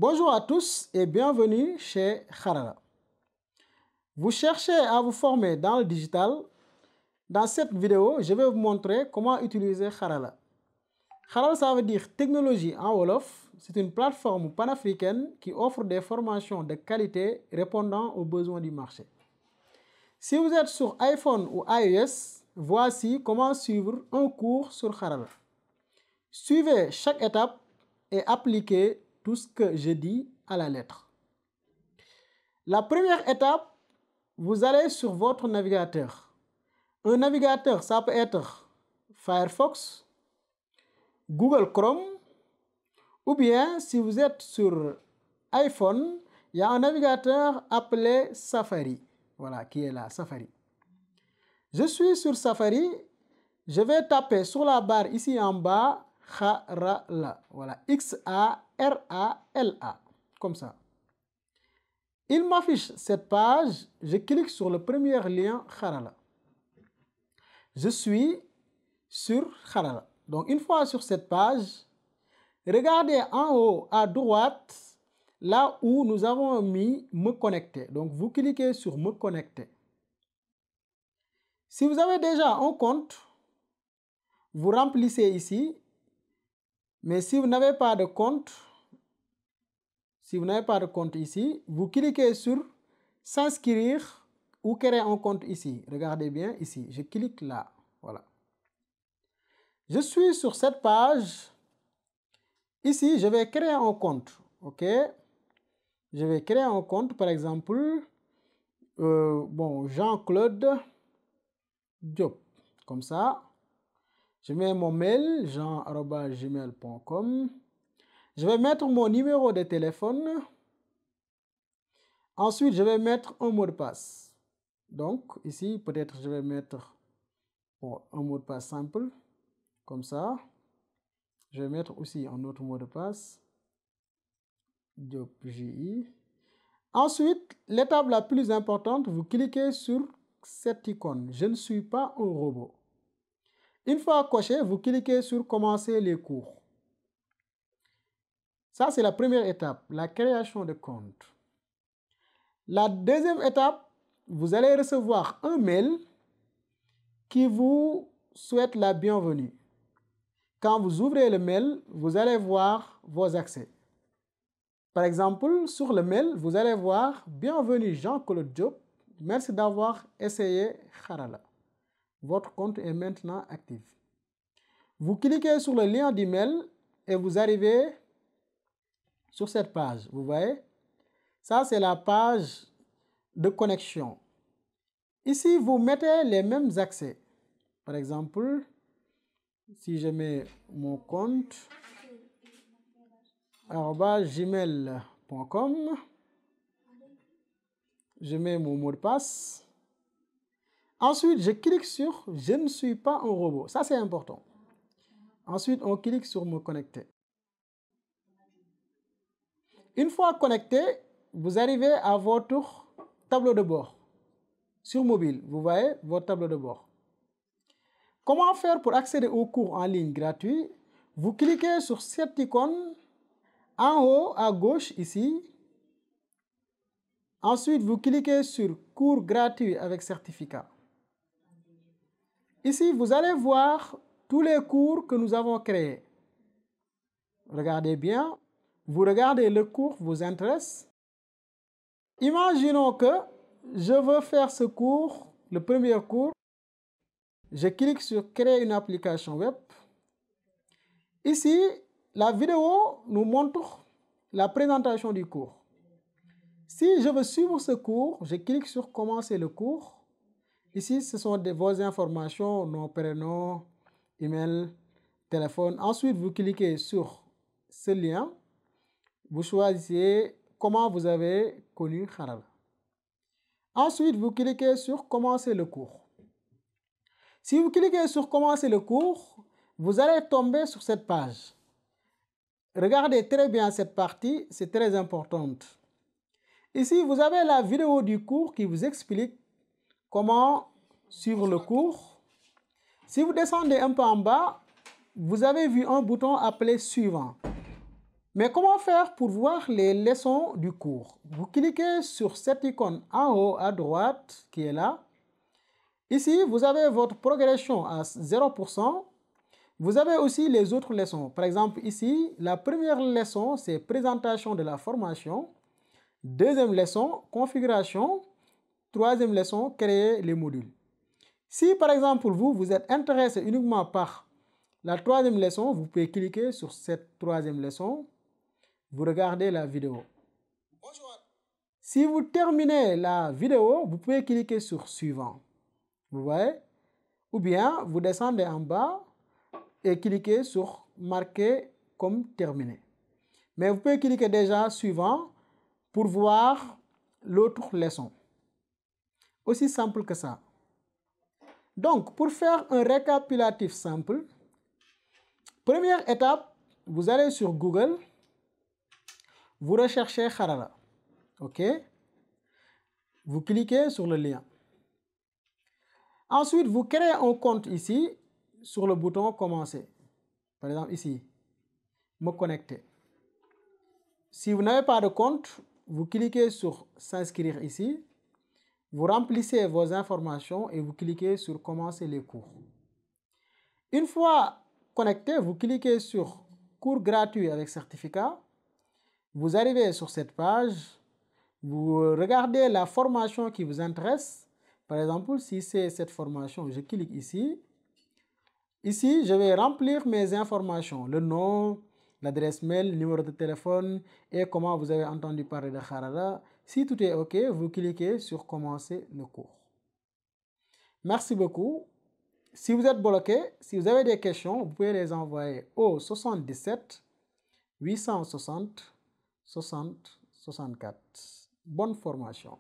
Bonjour à tous et bienvenue chez Kharala. Vous cherchez à vous former dans le digital? Dans cette vidéo, je vais vous montrer comment utiliser Kharala. Kharala, ça veut dire technologie en Wolof. C'est une plateforme panafricaine qui offre des formations de qualité répondant aux besoins du marché. Si vous êtes sur iPhone ou iOS, voici comment suivre un cours sur Kharala. Suivez chaque étape et appliquez tout ce que je dis à la lettre. La première étape, vous allez sur votre navigateur. Un navigateur, ça peut être Firefox, Google Chrome, ou bien si vous êtes sur iPhone, il y a un navigateur appelé Safari. Voilà, qui est là, Safari. Je suis sur Safari, je vais taper sur la barre ici en bas, Kharala. Voilà, X-A-R-A-L-A, comme ça. Il m'affiche cette page, je clique sur le premier lien Kharala. Je suis sur Kharala. Donc une fois sur cette page, regardez en haut à droite, là où nous avons mis Me connecter. Donc vous cliquez sur Me connecter. Si vous avez déjà un compte, vous remplissez ici. Mais si vous n'avez pas de compte, ici, vous cliquez sur S'inscrire ou créer un compte ici. Regardez bien ici, je clique là. Voilà. Je suis sur cette page. Ici, je vais créer un compte. OK? Je vais créer un compte, par exemple, Jean-Claude Diop. Comme ça. Je mets mon mail, jean@gmail.com. Je vais mettre mon numéro de téléphone. Ensuite, je vais mettre un mot de passe. Donc, ici, peut-être je vais mettre un mot de passe simple. Comme ça. Je vais mettre aussi un autre mot de passe. Diop, J-I. Ensuite, l'étape la plus importante, vous cliquez sur cette icône. Je ne suis pas un robot. Une fois coché, vous cliquez sur Commencer les cours. Ça, c'est la première étape, la création de compte. La deuxième étape, vous allez recevoir un mail qui vous souhaite la bienvenue. Quand vous ouvrez le mail, vous allez voir vos accès. Par exemple, sur le mail, vous allez voir « Bienvenue Jean-Claude Diop, merci d'avoir essayé Kharala. Votre compte est maintenant actif. » Vous cliquez sur le lien d'email et vous arrivez sur cette page. Vous voyez? Ça, c'est la page de connexion. Ici, vous mettez les mêmes accès. Par exemple, si je mets mon compte @gmail.com, je mets mon mot de passe. Ensuite, je clique sur « Je ne suis pas un robot ». Ça, c'est important. Ensuite, on clique sur « Me connecter ». Une fois connecté, vous arrivez à votre tableau de bord. Sur mobile, vous voyez votre tableau de bord. Comment faire pour accéder aux cours en ligne gratuits? Vous cliquez sur cette icône en haut à gauche ici. Ensuite, vous cliquez sur cours gratuits avec certificat. Ici, vous allez voir tous les cours que nous avons créés. Regardez bien. Vous regardez le cours vous intéresse. Imaginons que je veux faire ce cours, le premier cours. Je clique sur créer une application web. Ici, la vidéo nous montre la présentation du cours. Si je veux suivre ce cours, je clique sur commencer le cours. Ici, ce sont vos informations, nom, prénom, email, téléphone. Ensuite, vous cliquez sur ce lien. Vous choisissez comment vous avez connu Kharala. Ensuite, vous cliquez sur commencer le cours. Si vous cliquez sur commencer le cours, vous allez tomber sur cette page. Regardez très bien cette partie, c'est très importante. Ici, vous avez la vidéo du cours qui vous explique comment suivre le cours. Si vous descendez un peu en bas, vous avez vu un bouton appelé Suivant. Mais comment faire pour voir les leçons du cours? Vous cliquez sur cette icône en haut à droite qui est là. Ici, vous avez votre progression à 0%. Vous avez aussi les autres leçons. Par exemple, ici, la première leçon, c'est présentation de la formation. Deuxième leçon, configuration. Troisième leçon, créer les modules. Si, par exemple, vous êtes intéressé uniquement par la troisième leçon, vous pouvez cliquer sur cette troisième leçon. Vous regardez la vidéo. Si vous terminez la vidéo, vous pouvez cliquer sur suivant. Vous voyez? Ou bien, vous descendez en bas et cliquez sur marquer comme terminé. Mais vous pouvez cliquer déjà suivant pour voir l'autre leçon. Aussi simple que ça. Donc, pour faire un récapitulatif simple, première étape, vous allez sur Google, vous recherchez Harala. OK? Vous cliquez sur le lien. Ensuite, vous créez un compte ici sur le bouton commencer. Par exemple, ici, me connecter. Si vous n'avez pas de compte, vous cliquez sur s'inscrire ici. Vous remplissez vos informations et vous cliquez sur commencer les cours. Une fois connecté, vous cliquez sur cours gratuit avec certificat. Vous arrivez sur cette page. Vous regardez la formation qui vous intéresse. Par exemple, si c'est cette formation, je clique ici. Ici, je vais remplir mes informations, le nom, l'adresse mail, le numéro de téléphone et comment vous avez entendu parler de Harala. Si tout est OK, vous cliquez sur commencer le cours. Merci beaucoup. Si vous êtes bloqué, si vous avez des questions, vous pouvez les envoyer au 77 860 60 64. Bonne formation.